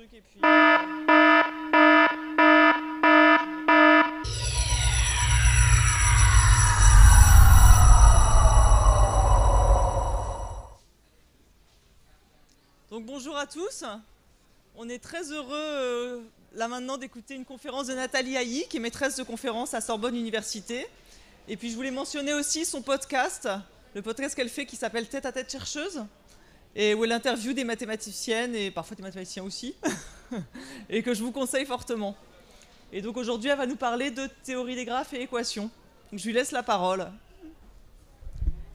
truc et puis... Donc bonjour à tous. On est très heureux là maintenant d'écouter une conférence de Nathalie Hailly, qui est maîtresse de conférence à Sorbonne Université. Et puis je voulais mentionner aussi son podcast, le podcast qu'elle fait qui s'appelle Tête à tête chercheuse, et où elle interviewe des mathématiciennes et parfois des mathématiciens aussi, et que je vous conseille fortement. Et donc aujourd'hui, elle va nous parler de théorie des graphes et équations. Donc je lui laisse la parole.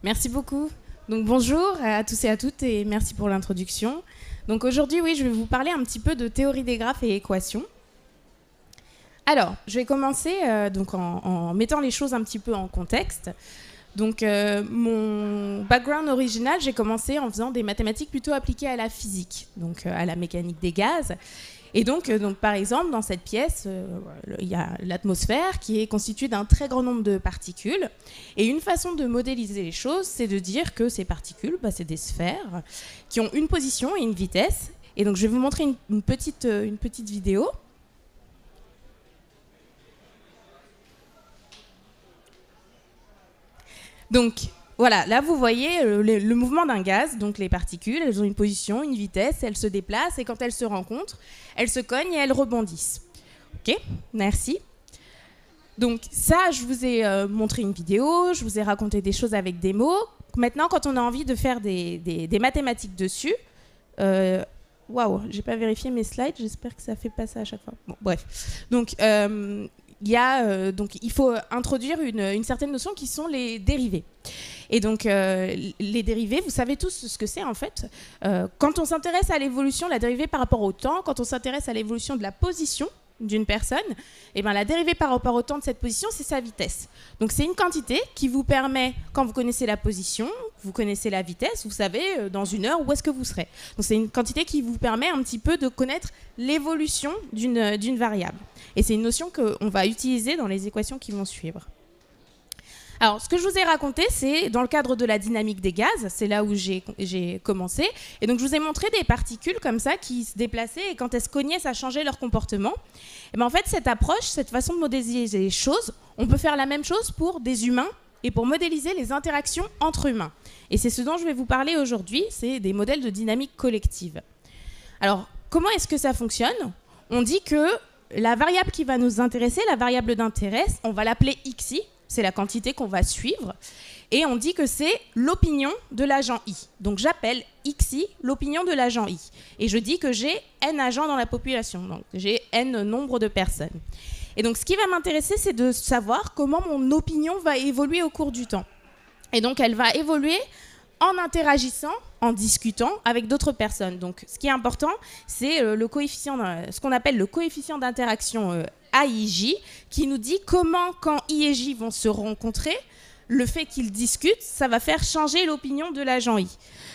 Merci beaucoup. Donc bonjour à tous et à toutes et merci pour l'introduction. Donc aujourd'hui, oui, je vais vous parler un petit peu de théorie des graphes et équations. Alors, je vais commencer en mettant les choses un petit peu en contexte. Donc mon background original, j'ai commencé en faisant des mathématiques plutôt appliquées à la physique, donc à la mécanique des gaz. Et donc par exemple, dans cette pièce, il y a l'atmosphère qui est constituée d'un très grand nombre de particules. Et une façon de modéliser les choses, c'est de dire que ces particules, c'est des sphères qui ont une position et une vitesse. Et donc je vais vous montrer une petite vidéo. Donc voilà, là vous voyez le mouvement d'un gaz, donc les particules, elles ont une position, une vitesse, elles se déplacent et quand elles se rencontrent, elles se cognent et elles rebondissent. Ok, merci. Donc ça, je vous ai montré une vidéo, je vous ai raconté des choses avec des mots. Maintenant, quand on a envie de faire des mathématiques dessus, waouh, j'ai pas vérifié mes slides, j'espère que ça fait pas ça à chaque fois. Bon, bref. Donc il faut introduire une certaine notion qui sont les dérivés. Et donc, les dérivés, vous savez tous ce que c'est en fait. Quand on s'intéresse à l'évolution, la dérivée par rapport au temps, quand on s'intéresse à l'évolution de la position d'une personne, eh ben, la dérivée par rapport au temps de cette position, c'est sa vitesse. Donc c'est une quantité qui vous permet, quand vous connaissez la position, vous connaissez la vitesse, vous savez dans une heure où est-ce que vous serez. Donc c'est une quantité qui vous permet un petit peu de connaître l'évolution d'une variable. Et c'est une notion qu'on va utiliser dans les équations qui vont suivre. Alors, ce que je vous ai raconté, c'est dans le cadre de la dynamique des gaz, c'est là où j'ai commencé. Et donc, je vous ai montré des particules comme ça qui se déplaçaient et quand elles se cognaient, ça changeait leur comportement. Et bien, en fait, cette approche, cette façon de modéliser les choses, on peut faire la même chose pour des humains et pour modéliser les interactions entre humains. Et c'est ce dont je vais vous parler aujourd'hui, c'est des modèles de dynamique collective. Alors, comment est-ce que ça fonctionne ? On dit que la variable qui va nous intéresser, la variable d'intérêt, on va l'appeler xi. C'est la quantité qu'on va suivre. Et on dit que c'est l'opinion de l'agent I. Donc j'appelle xi l'opinion de l'agent I. Et je dis que j'ai n agents dans la population. Donc j'ai n nombre de personnes. Et donc ce qui va m'intéresser, c'est de savoir comment mon opinion va évoluer au cours du temps. Et donc elle va évoluer en interagissant, en discutant avec d'autres personnes. Donc ce qui est important, c'est le coefficient, ce qu'on appelle le coefficient d'interaction AIJ, qui nous dit comment, quand I et J vont se rencontrer, le fait qu'ils discutent, ça va faire changer l'opinion de l'agent I.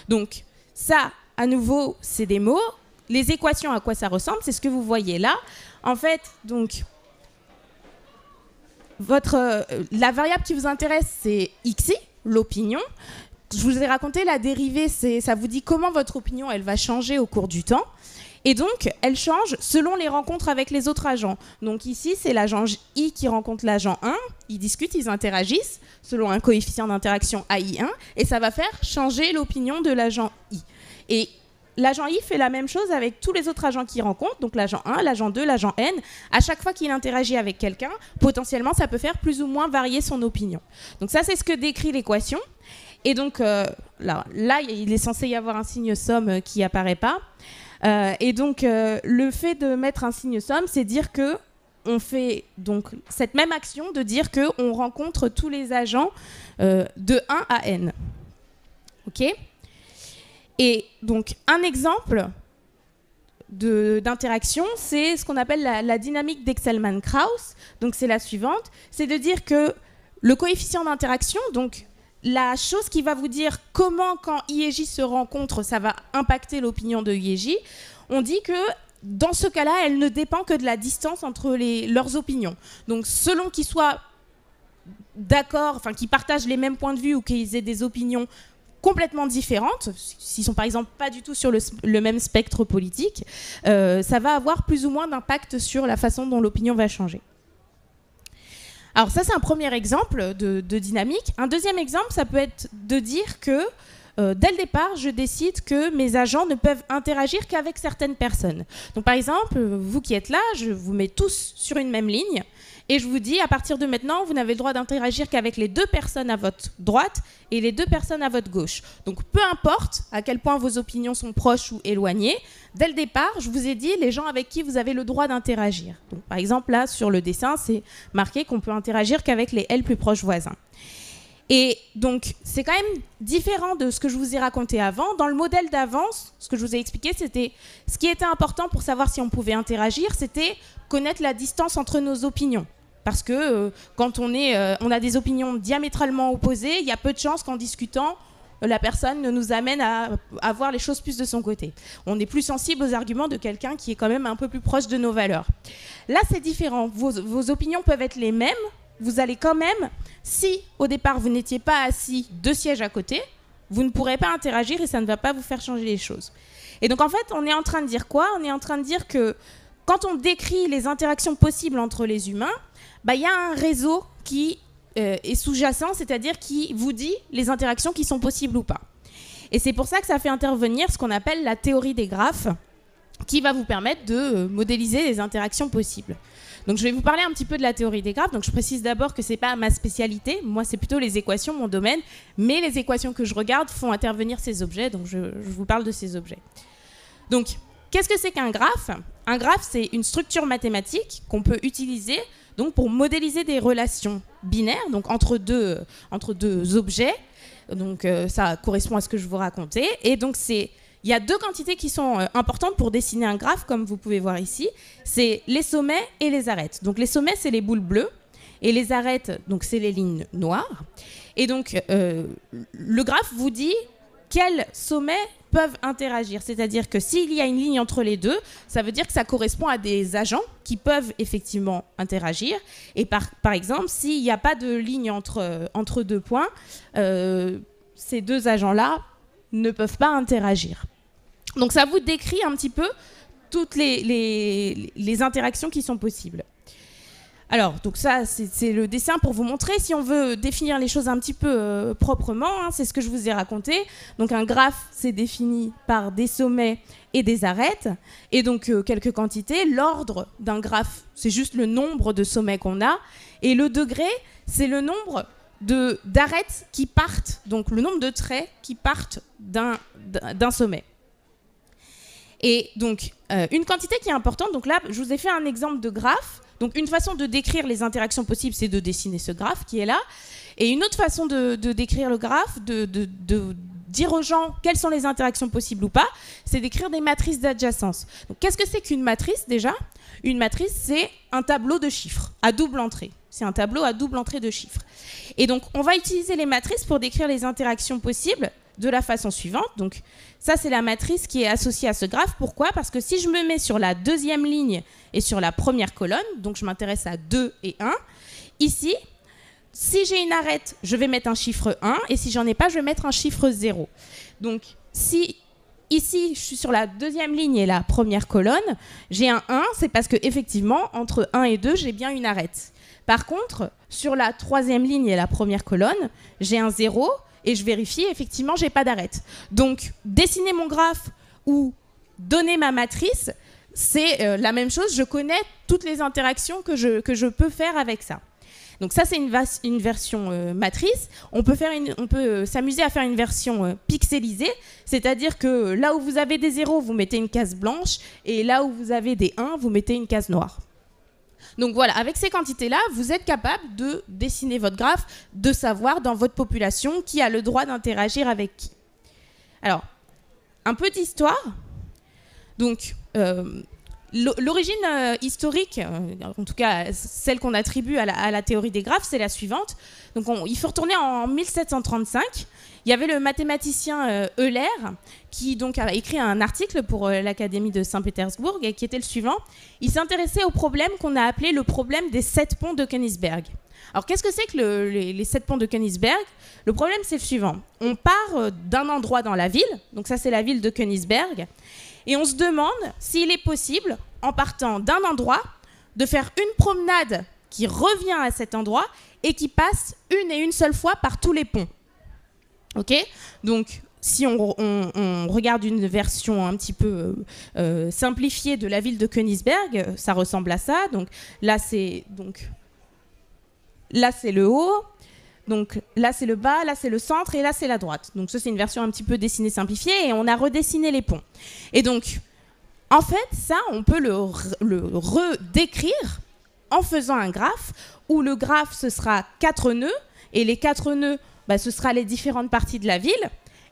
Donc ça, à nouveau, c'est des mots. Les équations, à quoi ça ressemble, c'est ce que vous voyez là. En fait, donc, la variable qui vous intéresse, c'est xi, l'opinion. Je vous ai raconté la dérivée, ça vous dit comment votre opinion elle va changer au cours du temps. Et donc, elle change selon les rencontres avec les autres agents. Donc ici, c'est l'agent I qui rencontre l'agent 1. Ils discutent, ils interagissent selon un coefficient d'interaction AI1. Et ça va faire changer l'opinion de l'agent I. Et l'agent I fait la même chose avec tous les autres agents qu'il rencontre. Donc l'agent 1, l'agent 2, l'agent N. À chaque fois qu'il interagit avec quelqu'un, potentiellement, ça peut faire plus ou moins varier son opinion. Donc ça, c'est ce que décrit l'équation. Et donc là, il est censé y avoir un signe somme qui apparaît pas. Et donc, le fait de mettre un signe somme, c'est dire que on fait donc cette même action de dire qu'on rencontre tous les agents de 1 à n. OK ? Et donc, un exemple d'interaction, c'est ce qu'on appelle la dynamique d'Exelman-Krauss. Donc, c'est la suivante. C'est de dire que le coefficient d'interaction, donc la chose qui va vous dire comment, quand I et J se rencontrent, ça va impacter l'opinion de I et J, on dit que dans ce cas-là, elle ne dépend que de la distance entre leurs opinions. Donc, selon qu'ils soient d'accord, enfin qu'ils partagent les mêmes points de vue ou qu'ils aient des opinions complètement différentes, s'ils sont par exemple pas du tout sur le même spectre politique, ça va avoir plus ou moins d'impact sur la façon dont l'opinion va changer. Alors ça, c'est un premier exemple de dynamique. Un deuxième exemple, ça peut être de dire que dès le départ, je décide que mes agents ne peuvent interagir qu'avec certaines personnes. Donc par exemple, vous qui êtes là, je vous mets tous sur une même ligne et je vous dis, à partir de maintenant, vous n'avez le droit d'interagir qu'avec les 2 personnes à votre droite et les 2 personnes à votre gauche. Donc peu importe à quel point vos opinions sont proches ou éloignées, dès le départ, je vous ai dit les gens avec qui vous avez le droit d'interagir. Donc par exemple, là, sur le dessin, c'est marqué qu'on peut interagir qu'avec les L plus proches voisins. Et donc, c'est quand même différent de ce que je vous ai raconté avant. Dans le modèle d'avance, ce que je vous ai expliqué, c'était ce qui était important pour savoir si on pouvait interagir, c'était connaître la distance entre nos opinions. Parce que quand on a des opinions diamétralement opposées, il y a peu de chances qu'en discutant, la personne nous amène à voir les choses plus de son côté. On est plus sensible aux arguments de quelqu'un qui est quand même un peu plus proche de nos valeurs. Là, c'est différent. Vos opinions peuvent être les mêmes. Vous allez quand même, si au départ vous n'étiez pas assis 2 sièges à côté, vous ne pourrez pas interagir et ça ne va pas vous faire changer les choses. Et donc en fait, on est en train de dire quoi ? On est en train de dire que quand on décrit les interactions possibles entre les humains, il y a un réseau qui est sous-jacent, c'est-à-dire qui vous dit les interactions qui sont possibles ou pas. Et c'est pour ça que ça fait intervenir ce qu'on appelle la théorie des graphes, qui va vous permettre de modéliser les interactions possibles. Donc je vais vous parler un petit peu de la théorie des graphes. Donc je précise d'abord que ce n'est pas ma spécialité. Moi, c'est plutôt les équations, mon domaine. Mais les équations que je regarde font intervenir ces objets. Donc je vous parle de ces objets. Donc, qu'est-ce que c'est qu'un graphe ? Un graphe, c'est une structure mathématique qu'on peut utiliser donc, pour modéliser des relations binaires donc entre deux objets. Donc ça correspond à ce que je vous racontais. Et donc il y a 2 quantités qui sont importantes pour dessiner un graphe, comme vous pouvez voir ici. C'est les sommets et les arêtes. Donc les sommets, c'est les boules bleues. Et les arêtes, donc c'est les lignes noires. Et donc le graphe vous dit quels sommets peuvent interagir. C'est-à-dire que s'il y a une ligne entre les 2, ça veut dire que ça correspond à des agents qui peuvent effectivement interagir. Et par exemple, s'il n'y a pas de ligne entre 2 points, ces 2 agents-là ne peuvent pas interagir. Donc ça vous décrit un petit peu toutes les interactions qui sont possibles. Alors, donc ça, c'est le dessin pour vous montrer. Si on veut définir les choses un petit peu proprement, c'est ce que je vous ai raconté. Donc un graphe, c'est défini par des sommets et des arêtes. Et donc quelques quantités. L'ordre d'un graphe, c'est juste le nombre de sommets qu'on a. Et le degré, c'est le nombre d'arêtes qui partent, donc le nombre de traits qui partent d'un sommet. Et donc, une quantité qui est importante, donc là, je vous ai fait un exemple de graphe. Donc, une façon de décrire les interactions possibles, c'est de dessiner ce graphe qui est là. Et une autre façon de décrire le graphe, de dire aux gens quelles sont les interactions possibles ou pas, c'est d'écrire des matrices d'adjacence. Donc, qu'est-ce que c'est qu'une matrice, déjà ? Une matrice, c'est un tableau de chiffres à double entrée. C'est un tableau à double entrée de chiffres. Et donc, on va utiliser les matrices pour décrire les interactions possibles de la façon suivante. Donc, ça, c'est la matrice qui est associée à ce graphe. Pourquoi ? Parce que si je me mets sur la 2e ligne et sur la première colonne, donc je m'intéresse à 2 et 1, ici, si j'ai une arête, je vais mettre un chiffre 1, et si j'en ai pas, je vais mettre un chiffre 0. Donc, si ici, je suis sur la 2e ligne et la première colonne, j'ai un 1, c'est parce que effectivement, entre 1 et 2, j'ai bien une arête. Par contre, sur la 3e ligne et la première colonne, j'ai un 0 et je vérifie, effectivement, j'ai pas d'arête. Donc, dessiner mon graphe ou donner ma matrice, c'est la même chose. Je connais toutes les interactions que je peux faire avec ça. Donc ça, c'est une version matrice. On peut s'amuser à faire une version pixelisée, c'est-à-dire que là où vous avez des 0, vous mettez une case blanche, et là où vous avez des 1, vous mettez une case noire. Donc voilà, avec ces quantités-là, vous êtes capable de dessiner votre graphe, de savoir dans votre population qui a le droit d'interagir avec qui. Alors, un peu d'histoire. Donc, l'origine historique, en tout cas celle qu'on attribue à la théorie des graphes, c'est la suivante. Donc il faut retourner en 1735. il y avait le mathématicien Euler qui donc a écrit un article pour l'Académie de Saint-Pétersbourg et qui était le suivant. Il s'intéressait au problème qu'on a appelé le problème des 7 ponts de Königsberg. Alors qu'est-ce que c'est que les 7 ponts de Königsberg? Le problème c'est le suivant. On part d'un endroit dans la ville, donc ça c'est la ville de Königsberg, et on se demande s'il est possible, en partant d'un endroit, de faire une promenade qui revient à cet endroit et qui passe une seule fois par tous les ponts. Ok? Donc, si on regarde une version un petit peu simplifiée de la ville de Königsberg, ça ressemble à ça. Donc, là, c'est le haut. Donc, là, c'est le bas. Là, c'est le centre. Et là, c'est la droite. Donc, ça, c'est une version un petit peu dessinée, simplifiée. Et on a redessiné les ponts. Et donc, en fait, ça, on peut le redécrire en faisant un graphe où le graphe, ce sera 4 nœuds. Et les 4 nœuds, ce sera les différentes parties de la ville.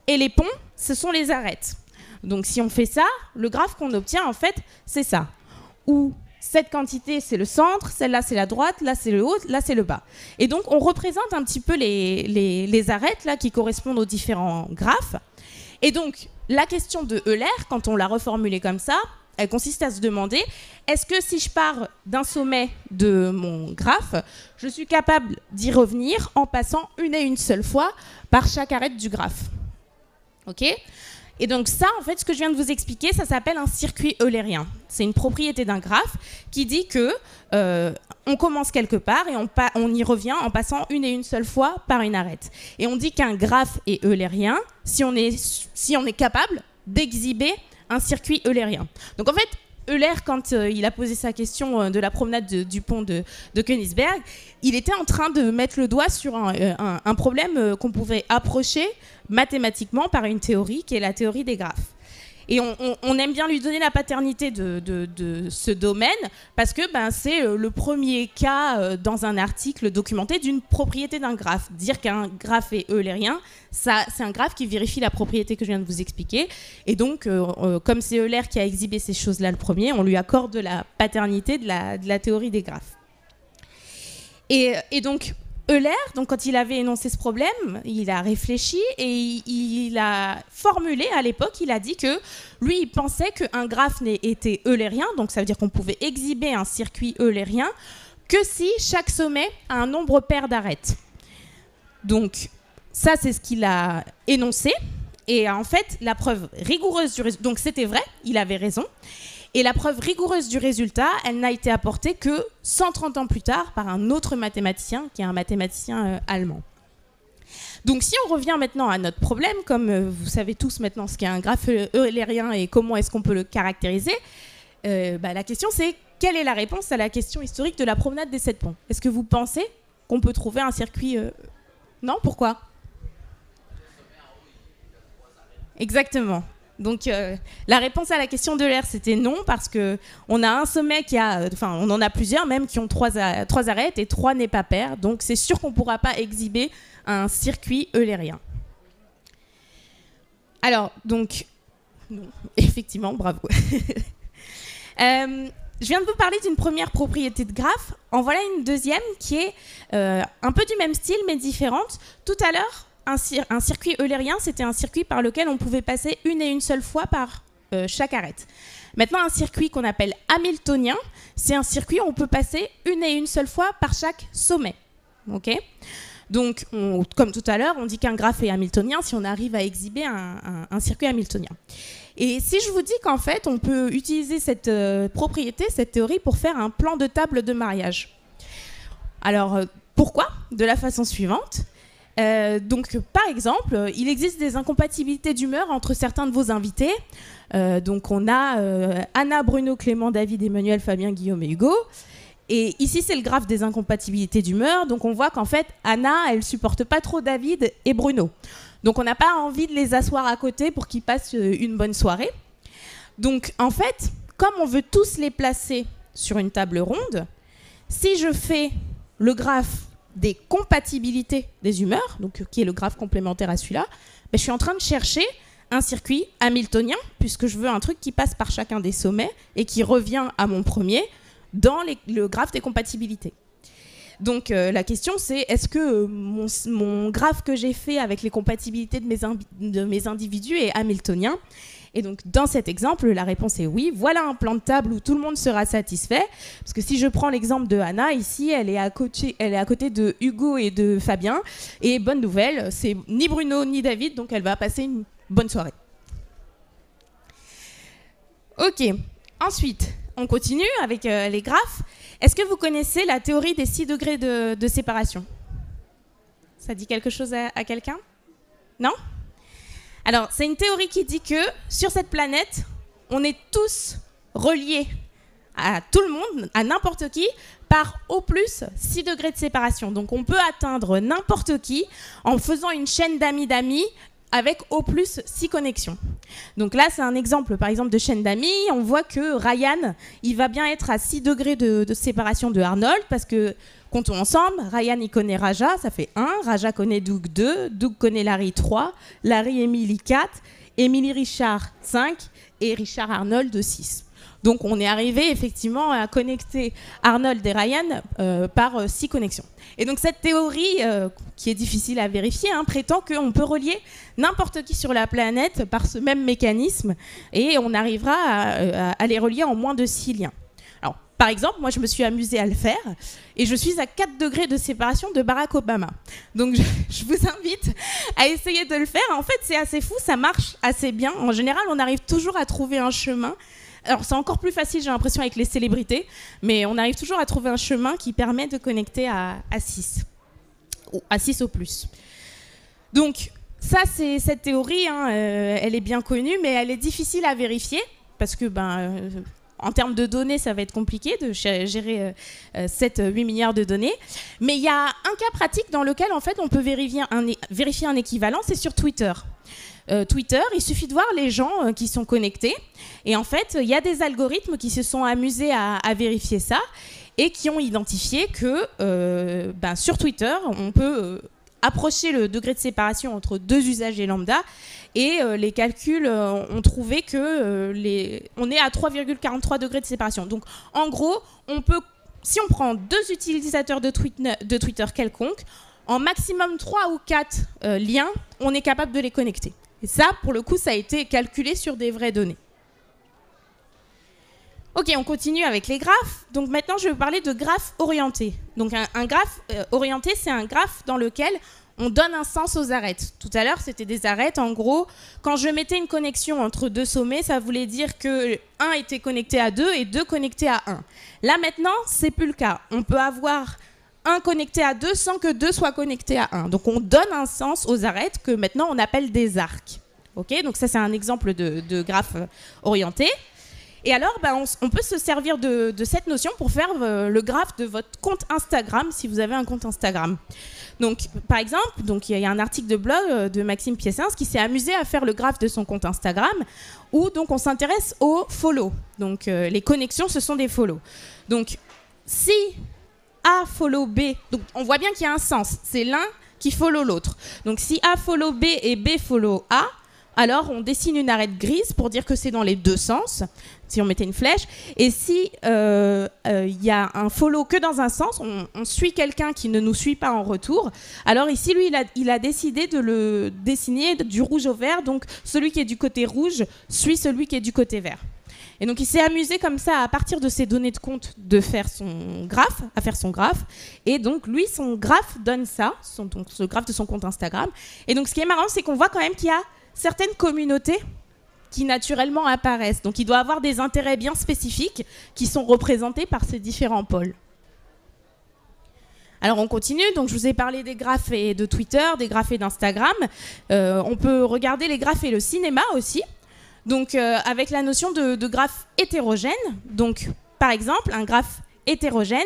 Et les ponts, ce sont les arêtes. Donc, si on fait ça, le graphe qu'on obtient, en fait, c'est ça. Où cette quantité, c'est le centre, celle-là, c'est la droite, là, c'est le haut, là, c'est le bas. Et donc, on représente un petit peu les arêtes là, qui correspondent aux différents graphes. Et donc, la question de Euler, quand on l'a reformulée comme ça, elle consiste à se demander, est-ce que si je pars d'un sommet de mon graphe, je suis capable d'y revenir en passant une seule fois par chaque arête du graphe? Ok? Et donc ça, en fait, ce que je viens de vous expliquer, ça s'appelle un circuit eulérien. C'est une propriété d'un graphe qui dit que on commence quelque part et on y revient en passant une seule fois par une arête. Et on dit qu'un graphe est eulérien si on est capable d'exhiber un circuit eulérien. Donc en fait, Euler, quand il a posé sa question de la promenade du pont de Königsberg, il était en train de mettre le doigt sur un problème qu'on pouvait approcher mathématiquement par une théorie qui est la théorie des graphes. Et on aime bien lui donner la paternité de ce domaine parce que c'est le premier cas dans un article documenté d'une propriété d'un graphe. Dire qu'un graphe est eulérien, c'est un graphe qui vérifie la propriété que je viens de vous expliquer. Et donc, comme c'est Euler qui a exhibé ces choses-là le premier, on lui accorde la paternité de la théorie des graphes. Et donc, Euler, donc quand il avait énoncé ce problème, il a réfléchi et il a formulé à l'époque, il a dit que lui, il pensait qu'un graphe était eulérien, donc ça veut dire qu'on pouvait exhiber un circuit eulérien que si chaque sommet a un nombre pair d'arêtes. Donc ça, c'est ce qu'il a énoncé. Et en fait, la preuve rigoureuse du résultat, donc c'était vrai, il avait raison. Et la preuve rigoureuse du résultat, elle n'a été apportée que 130 ans plus tard par un autre mathématicien, qui est un mathématicien allemand. Donc si on revient maintenant à notre problème, comme vous savez tous maintenant ce qu'est un graphe eulérien et comment est-ce qu'on peut le caractériser, la question c'est, quelle est la réponse à la question historique de la promenade des 7 ponts? Est-ce que vous pensez qu'on peut trouver un circuit... Non, pourquoi? Exactement. Donc la réponse à la question d'Euler, c'était non, parce qu'on a un sommet qui a, on en a plusieurs même qui ont 3 arêtes et 3 n'est pas pair, donc c'est sûr qu'on ne pourra pas exhiber un circuit eulérien. Alors, donc, non, effectivement, bravo. Je viens de vous parler d'une première propriété de graphe, en voilà une deuxième qui est un peu du même style mais différente. Tout à l'heure, un circuit eulérien, c'était un circuit par lequel on pouvait passer une seule fois par chaque arête. Maintenant, un circuit qu'on appelle hamiltonien, c'est un circuit où on peut passer une seule fois par chaque sommet. Okay? Donc, comme tout à l'heure, on dit qu'un graphe est hamiltonien si on arrive à exhiber un circuit hamiltonien. Et si je vous dis qu'en fait, on peut utiliser cette propriété, cette théorie, pour faire un plan de table de mariage. Alors, pourquoi? De la façon suivante. Donc, par exemple, il existe des incompatibilités d'humeur entre certains de vos invités. Donc, on a Anna, Bruno, Clément, David, Emmanuel, Fabien, Guillaume et Hugo. Et ici, c'est le graphe des incompatibilités d'humeur. Donc, on voit qu'en fait, Anna, elle supporte pas trop David et Bruno. Donc, on n'a pas envie de les asseoir à côté pour qu'ils passent une bonne soirée. Donc, en fait, comme on veut tous les placer sur une table ronde, si je fais le graphe des compatibilités des humeurs, donc qui est le graphe complémentaire à celui-là, je suis en train de chercher un circuit hamiltonien, puisque je veux un truc qui passe par chacun des sommets et qui revient à mon premier dans le graphe des compatibilités. Donc la question c'est, est-ce que mon graphe que j'ai fait avec les compatibilités de mes individus est hamiltonien? Et donc dans cet exemple, la réponse est oui. Voilà un plan de table où tout le monde sera satisfait. Parce que si je prends l'exemple de Anna, ici, elle est à côté de Hugo et de Fabien. Et bonne nouvelle, c'est ni Bruno ni David, donc elle va passer une bonne soirée. Ok, ensuite, on continue avec les graphes. Est-ce que vous connaissez la théorie des 6 degrés de séparation? Ça dit quelque chose à quelqu'un? Non? Alors, c'est une théorie qui dit que sur cette planète, on est tous reliés à tout le monde, à n'importe qui, par au plus 6 degrés de séparation. Donc, on peut atteindre n'importe qui en faisant une chaîne d'amis avec au plus 6 connexions. Donc là, c'est un exemple, par exemple, de chaîne d'amis. On voit que Ryan, il va bien être à 6 degrés de séparation de Arnold, parce que, comptons ensemble, Ryan, il connaît Raja, ça fait 1. Raja connaît Doug, 2. Doug connaît Larry, 3. Larry, Emily, 4. Emily, Richard, 5. Et Richard, Arnold, 6. Donc, on est arrivé effectivement à connecter Arnold et Ryan par 6 connexions. Et donc, cette théorie, qui est difficile à vérifier, prétend qu'on peut relier n'importe qui sur la planète par ce même mécanisme et on arrivera à les relier en moins de 6 liens. Alors, par exemple, moi, je me suis amusée à le faire et je suis à 4 degrés de séparation de Barack Obama. Donc, je vous invite à essayer de le faire. En fait, c'est assez fou, ça marche assez bien. En général, on arrive toujours à trouver un chemin. Alors, c'est encore plus facile, j'ai l'impression, avec les célébrités, mais on arrive toujours à trouver un chemin qui permet de connecter à 6, ou à 6 au plus. Donc, ça, c'est cette théorie, elle est bien connue, mais elle est difficile à vérifier, parce que, en termes de données, ça va être compliqué de gérer 7-8 milliards de données. Mais il y a un cas pratique dans lequel, en fait, on peut vérifier un équivalent, c'est sur Twitter. Twitter, il suffit de voir les gens qui sont connectés. Et en fait, il y a des algorithmes qui se sont amusés à vérifier ça et qui ont identifié que sur Twitter, on peut approcher le degré de séparation entre 2 usagers lambda. Et les calculs ont trouvé que on est à 3,43 degrés de séparation. Donc, en gros, si on prend 2 utilisateurs de Twitter quelconques, en maximum 3 ou 4 liens, on est capable de les connecter. Et ça, pour le coup, ça a été calculé sur des vraies données. Ok, on continue avec les graphes. Donc maintenant, je vais vous parler de graphes orientés. Donc un graphe orienté, c'est un graphe dans lequel on donne un sens aux arêtes. Tout à l'heure, c'était des arêtes. En gros, quand je mettais une connexion entre 2 sommets, ça voulait dire que 1 était connecté à 2 et 2 connecté à 1. Là, maintenant, c'est plus le cas. On peut avoir 1 connecté à 2 sans que 2 soient connectés à 1. Donc, on donne un sens aux arêtes que maintenant, on appelle des arcs. Okay, donc ça, c'est un exemple de graphe orienté. Et alors, on peut se servir de cette notion pour faire le graphe de votre compte Instagram, si vous avez un compte Instagram. Donc, par exemple, il y a un article de blog de Maxime Piessens qui s'est amusé à faire le graphe de son compte Instagram, où donc, on s'intéresse aux follow. Donc, les connexions, ce sont des follow. Donc, si A follow B, donc on voit bien qu'il y a un sens. C'est l'un qui follow l'autre. Donc, si A follow B et B follow A, alors on dessine une arête grise pour dire que c'est dans les 2 sens, si on mettait une flèche. Et si y a un follow que dans un sens, on suit quelqu'un qui ne nous suit pas en retour. Alors ici, lui, il a décidé de le dessiner du rouge au vert. Donc celui qui est du côté rouge suit celui qui est du côté vert. Et donc il s'est amusé comme ça, à partir de ces données de compte, à faire son graphe. Et donc lui, son graphe donne ça, ce graphe de son compte Instagram. Et donc ce qui est marrant, c'est qu'on voit quand même qu'il y a certaines communautés qui naturellement apparaissent. Donc il doit avoir des intérêts bien spécifiques qui sont représentés par ces différents pôles. Alors on continue, donc je vous ai parlé des graphes et de Twitter, des graphes et d'Instagram. On peut regarder les graphes et le cinéma aussi. Donc avec la notion de graphe hétérogène. Donc par exemple, un graphe hétérogène,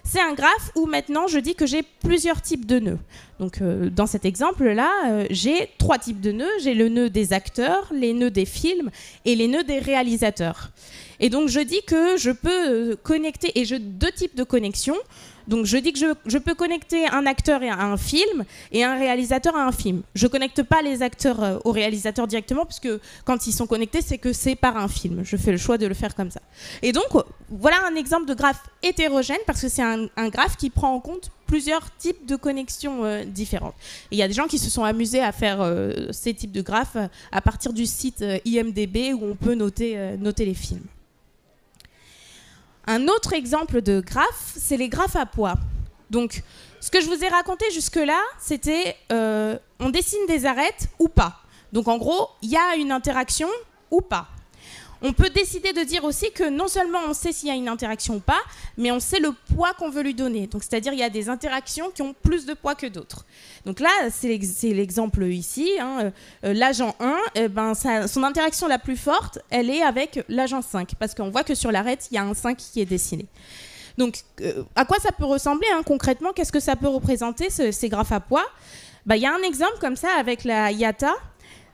c'est un graphe où maintenant je dis que j'ai plusieurs types de nœuds. Donc dans cet exemple-là, j'ai 3 types de nœuds. J'ai le nœud des acteurs, les nœuds des films et les nœuds des réalisateurs. Et donc je dis que je peux connecter, et j'ai 2 types de connexions. Donc je dis que je peux connecter un acteur à un film et un réalisateur à un film. Je ne connecte pas les acteurs au réalisateur directement, puisque quand ils sont connectés, c'est que c'est par un film. Je fais le choix de le faire comme ça. Et donc, voilà un exemple de graphe hétérogène, parce que c'est un graphe qui prend en compte plusieurs types de connexions différentes. Et il y a des gens qui se sont amusés à faire ces types de graphes à partir du site IMDb, où on peut noter les films. Un autre exemple de graphe, c'est les graphes à poids. Donc, ce que je vous ai raconté jusque-là, c'était on dessine des arêtes ou pas. Donc, en gros, il y a une interaction ou pas. On peut décider de dire aussi que non seulement on sait s'il y a une interaction ou pas, mais on sait le poids qu'on veut lui donner. Donc, c'est-à-dire il y a des interactions qui ont plus de poids que d'autres. Donc là, c'est l'exemple ici. L'agent 1, son interaction la plus forte, elle est avec l'agent 5. Parce qu'on voit que sur l'arête, il y a un 5 qui est dessiné. Donc, à quoi ça peut ressembler concrètement? Qu'est-ce que ça peut représenter, ces graphes à poids? Il y a un exemple comme ça avec la IATA.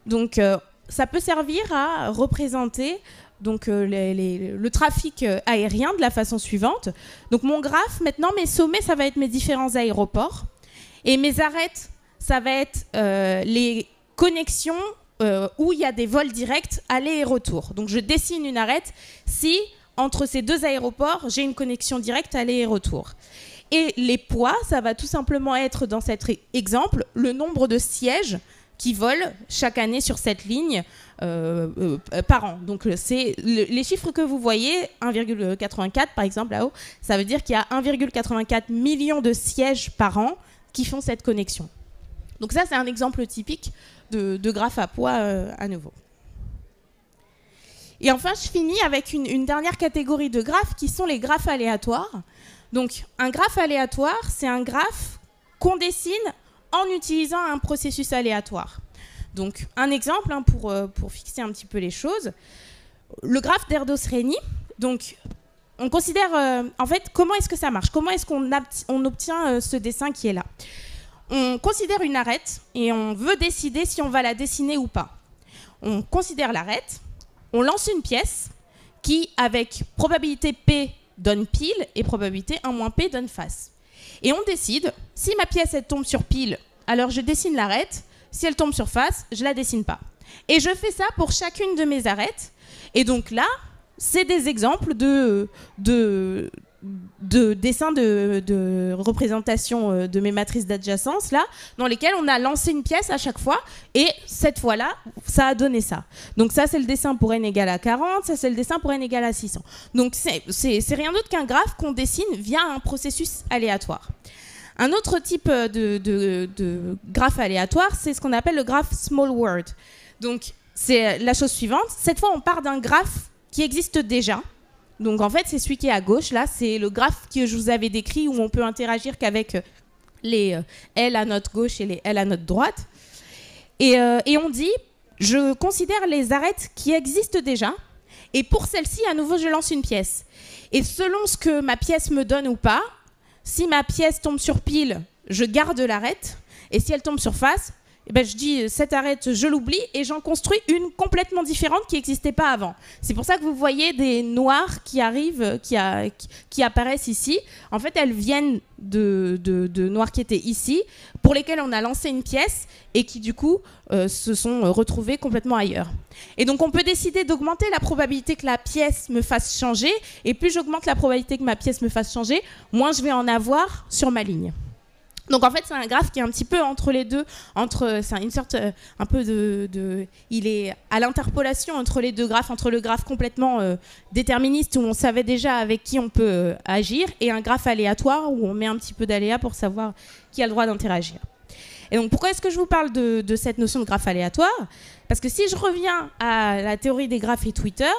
Donc, ça peut servir à représenter le trafic aérien de la façon suivante. Donc mon graphe, maintenant, mes sommets, ça va être mes différents aéroports. Et mes arêtes, ça va être les connexions où il y a des vols directs aller et retour. Donc je dessine une arête si, entre ces deux aéroports, j'ai une connexion directe aller et retour. Et les poids, ça va tout simplement être, dans cet exemple, le nombre de sièges qui volent chaque année sur cette ligne par an. Donc c'est les chiffres que vous voyez, 1,84 par exemple là-haut, ça veut dire qu'il y a 1,84 millions de sièges par an qui font cette connexion. Donc ça, c'est un exemple typique de graphe à poids à nouveau. Et enfin, je finis avec une dernière catégorie de graphes qui sont les graphes aléatoires. Donc un graphe aléatoire, c'est un graphe qu'on dessine en utilisant un processus aléatoire. Donc, un exemple pour fixer un petit peu les choses. Le graphe d'Erdős-Rényi. Donc, on considère, en fait, comment est-ce que ça marche? Comment est-ce qu'on obtient ce dessin qui est là? On considère une arête et on veut décider si on va la dessiner ou pas. On considère l'arête, on lance une pièce qui, avec probabilité P, donne pile et probabilité 1 - P donne face. Et on décide, si ma pièce elle tombe sur pile, alors je dessine l'arête. Si elle tombe sur face, je ne la dessine pas. Et je fais ça pour chacune de mes arêtes. Et donc là, c'est des exemples de dessins de représentation de mes matrices d'adjacence, là, dans lesquelles on a lancé une pièce à chaque fois. Et cette fois-là, ça a donné ça. Donc ça, c'est le dessin pour n égale à 40. Ça, c'est le dessin pour n égale à 600. Donc c'est rien d'autre qu'un graphe qu'on dessine via un processus aléatoire. Un autre type de graphe aléatoire, c'est ce qu'on appelle le graphe small world. Donc, c'est la chose suivante. Cette fois, on part d'un graphe qui existe déjà. Donc, en fait, c'est celui qui est à gauche. Là, c'est le graphe que je vous avais décrit où on peut interagir qu'avec les L à notre gauche et les L à notre droite. Et on dit, je considère les arêtes qui existent déjà. Et pour celle-ci, à nouveau, je lance une pièce. Et selon ce que ma pièce me donne ou pas, si ma pièce tombe sur pile, je garde l'arête. Et si elle tombe sur face, je dis cette arête, je l'oublie et j'en construis une complètement différente qui n'existait pas avant. C'est pour ça que vous voyez des noirs qui arrivent, qui apparaissent ici. En fait, elles viennent de noirs qui étaient ici, pour lesquels on a lancé une pièce et qui, du coup, se sont retrouvés complètement ailleurs. Et donc, on peut décider d'augmenter la probabilité que la pièce me fasse changer. Et plus j'augmente la probabilité que ma pièce me fasse changer, moins je vais en avoir sur ma ligne. Donc en fait, c'est un graphe qui est un petit peu entre les deux, c'est une sorte un peu il est à l'interpolation entre les deux graphes, entre le graphe complètement déterministe où on savait déjà avec qui on peut agir et un graphe aléatoire où on met un petit peu d'aléa pour savoir qui a le droit d'interagir. Et donc pourquoi est-ce que je vous parle de cette notion de graphe aléatoire? Parce que si je reviens à la théorie des graphes et Twitter,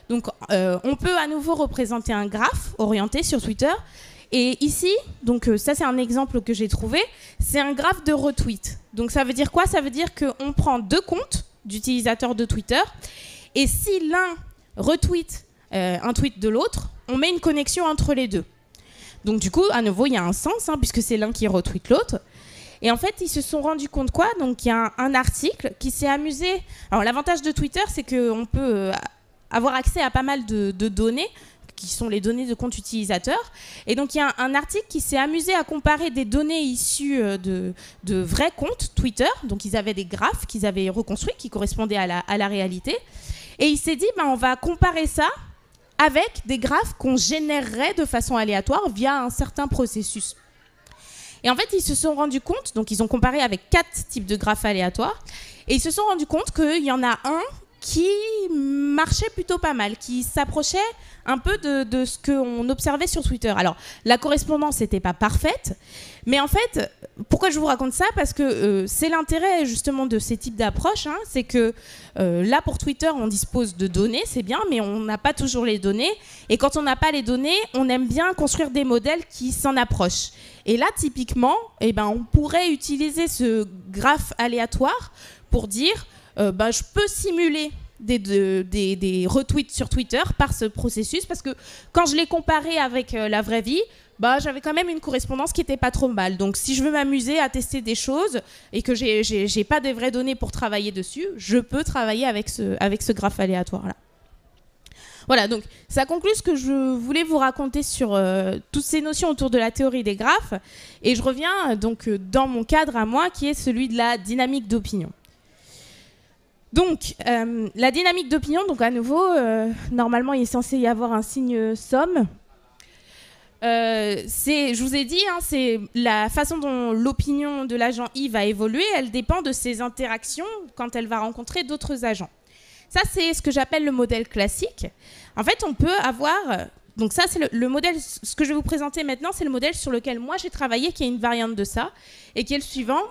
donc on peut à nouveau représenter un graphe orienté sur Twitter. Et ici, donc ça c'est un exemple que j'ai trouvé, c'est un graphe de retweet. Donc ça veut dire quoi? Ça veut dire qu'on prend deux comptes d'utilisateurs de Twitter et si l'un retweet un tweet de l'autre, on met une connexion entre les deux. Donc du coup, à nouveau, il y a un sens puisque c'est l'un qui retweet l'autre. Et en fait, ils se sont rendus compte quoi? Donc il y a un article qui s'est amusé. Alors l'avantage de Twitter, c'est qu'on peut avoir accès à pas mal de données qui sont les données de compte utilisateur. Et donc il y a un article qui s'est amusé à comparer des données issues de vrais comptes Twitter. Donc ils avaient des graphes qu'ils avaient reconstruits qui correspondaient à la réalité. Et il s'est dit, on va comparer ça avec des graphes qu'on générerait de façon aléatoire via un certain processus. Et en fait, ils se sont rendus compte, donc ils ont comparé avec 4 types de graphes aléatoires, et ils se sont rendus compte qu'il y en a un qui marchait plutôt pas mal, qui s'approchait un peu de ce qu'on observait sur Twitter. Alors, la correspondance n'était pas parfaite, mais en fait, pourquoi je vous raconte ça? Parce que c'est l'intérêt justement de ces types d'approches, hein, c'est que là, pour Twitter, on dispose de données, c'est bien, mais on n'a pas toujours les données, et quand on n'a pas les données, on aime bien construire des modèles qui s'en approchent. Et là, typiquement, on pourrait utiliser ce graphe aléatoire pour dire je peux simuler des retweets sur Twitter par ce processus, parce que quand je l'ai comparé avec la vraie vie, j'avais quand même une correspondance qui n'était pas trop mal. Donc si je veux m'amuser à tester des choses et que j'ai pas de vraies données pour travailler dessus, je peux travailler avec ce graphe aléatoire-là. Voilà, donc ça conclut ce que je voulais vous raconter sur toutes ces notions autour de la théorie des graphes. Et je reviens donc dans mon cadre à moi, qui est celui de la dynamique d'opinion. Donc, la dynamique d'opinion, donc à nouveau, normalement, il est censé y avoir un signe somme. Je vous ai dit, hein, c'est la façon dont l'opinion de l'agent I va évoluer, elle dépend de ses interactions quand elle va rencontrer d'autres agents. Ça, c'est ce que j'appelle le modèle classique. En fait, on peut avoir... Donc ça, c'est le modèle... Ce que je vais vous présenter maintenant, c'est le modèle sur lequel moi j'ai travaillé, qui est une variante de ça, et qui est le suivant.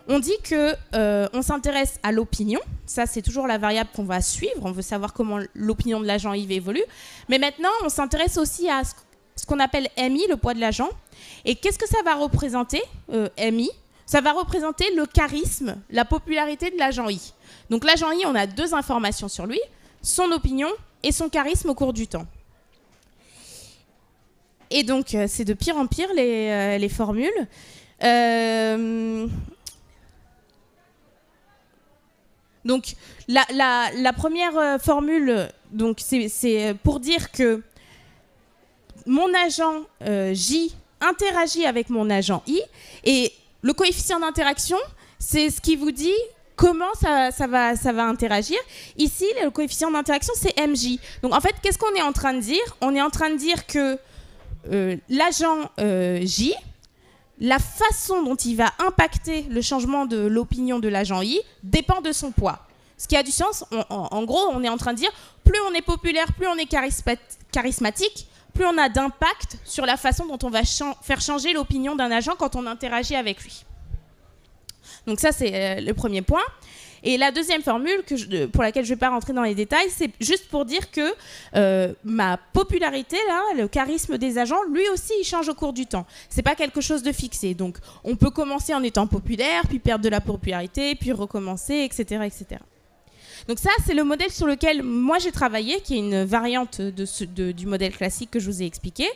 On dit qu'on s'intéresse à l'opinion. Ça, c'est toujours la variable qu'on va suivre. On veut savoir comment l'opinion de l'agent I évolue. Mais maintenant, on s'intéresse aussi à ce qu'on appelle MI, le poids de l'agent. Et qu'est-ce que ça va représenter, MI? Ça va représenter le charisme, la popularité de l'agent I. Donc l'agent I, on a 2 informations sur lui, son opinion et son charisme au cours du temps. Et donc, c'est de pire en pire les formules. Donc, la première formule, c'est pour dire que mon agent J interagit avec mon agent I, et le coefficient d'interaction, c'est ce qui vous dit comment ça va interagir. Ici, le coefficient d'interaction, c'est MJ. Donc, en fait, qu'est-ce qu'on est en train de dire? On est en train de dire que l'agent J, la façon dont il va impacter le changement de l'opinion de l'agent I dépend de son poids. Ce qui a du sens, en gros, on est en train de dire, plus on est populaire, plus on est charismatique, plus on a d'impact sur la façon dont on va faire changer l'opinion d'un agent quand on interagit avec lui. Donc ça, c'est le premier point. Et la deuxième formule, pour laquelle je ne vais pas rentrer dans les détails, c'est juste pour dire que ma popularité, là, le charisme des agents, lui aussi, il change au cours du temps. Ce n'est pas quelque chose de fixé. Donc, on peut commencer en étant populaire, puis perdre de la popularité, puis recommencer, etc., etc. Donc ça, c'est le modèle sur lequel moi j'ai travaillé, qui est une variante du modèle classique que je vous ai expliqué.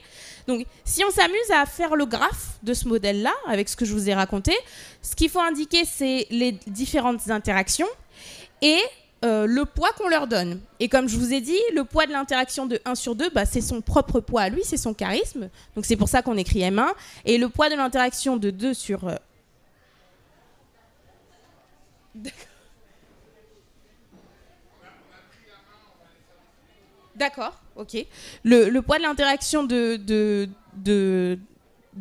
Donc si on s'amuse à faire le graphe de ce modèle-là, avec ce que je vous ai raconté, ce qu'il faut indiquer, c'est les différentes interactions et le poids qu'on leur donne. Et comme je vous ai dit, le poids de l'interaction de 1 sur 2, c'est son propre poids à lui, c'est son charisme. Donc c'est pour ça qu'on écrit M1. Et le poids de l'interaction de 2 sur... D'accord, ok. Le poids de l'interaction de